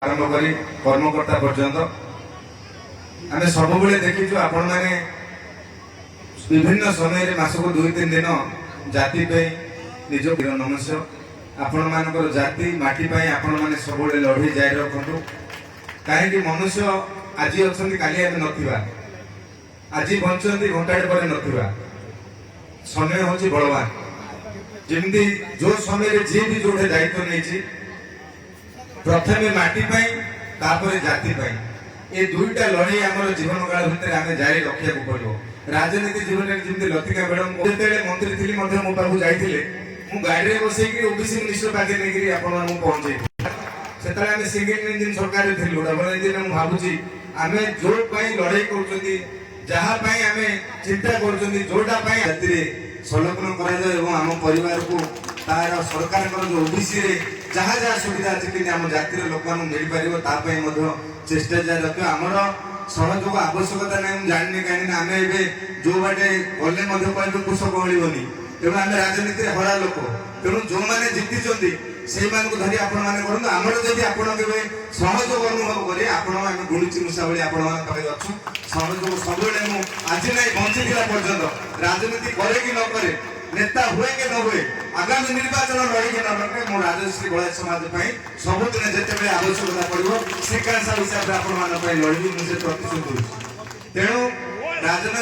आरंभ करी कर्मकर्ता पर्यंत आम सब देखीचु आपण मैंने विभिन्न समय मासक 2-3 दिन जाति निज नमस्य आपण मान जाति माटी आपण मैंने सब लड़े जारी रखु कहीं मनुष्य आज अच्छा काली ना आज बंचती घंटाटे पर ना समय हूँ बलवान जमी जो समय जी भी जो दायित्व नहीं प्रथमे माटी जाति ये दुईटा लड़ाई आम जीवन काल भितर आम जारी रखा पड़ो राजनीति जीवन में लतिका मैडम जो मंत्री थी मो पाक जाइए गाड़ी में बस ओबीसी मिनिस्टर पाखे नहीं पहुंचे से सिंगल इंजिन सरकार थी डबल इंजिन मुझे भावुँ आम जो लड़ाई कर चिंता करोटा संलग्न करम परिवार को तार सरकार जो ओबीसी जहाँ जहाँ सुविधा अच्छी आम जातिर लोक मिल पार चेष्टा जारी रख आमर सहयोग आवश्यकता ना जानी कहीं आम जो बाटे गले कहते कृषक मिलनी तेणु आम राजनीति हरा लोक तेणु जो मैंने जीति से धरी आपण मैंने करूँ आमर जब आप सहयोग अनुभव करें आप गुणुची मूषा भाई आपु सहयोग सब आज ना बंची पर्यटन राजनीति करे कि न करे नेता हुए कि न हुए आगामी निर्वाचन लड़ी कि न मो राजश्री बलिया समाज सबुदिन जिते आवश्यकता पड़ो श्रीकांत साहू हिसाब से आपण लड़ी मुझे प्रतिशोध तेणु राजनैतिक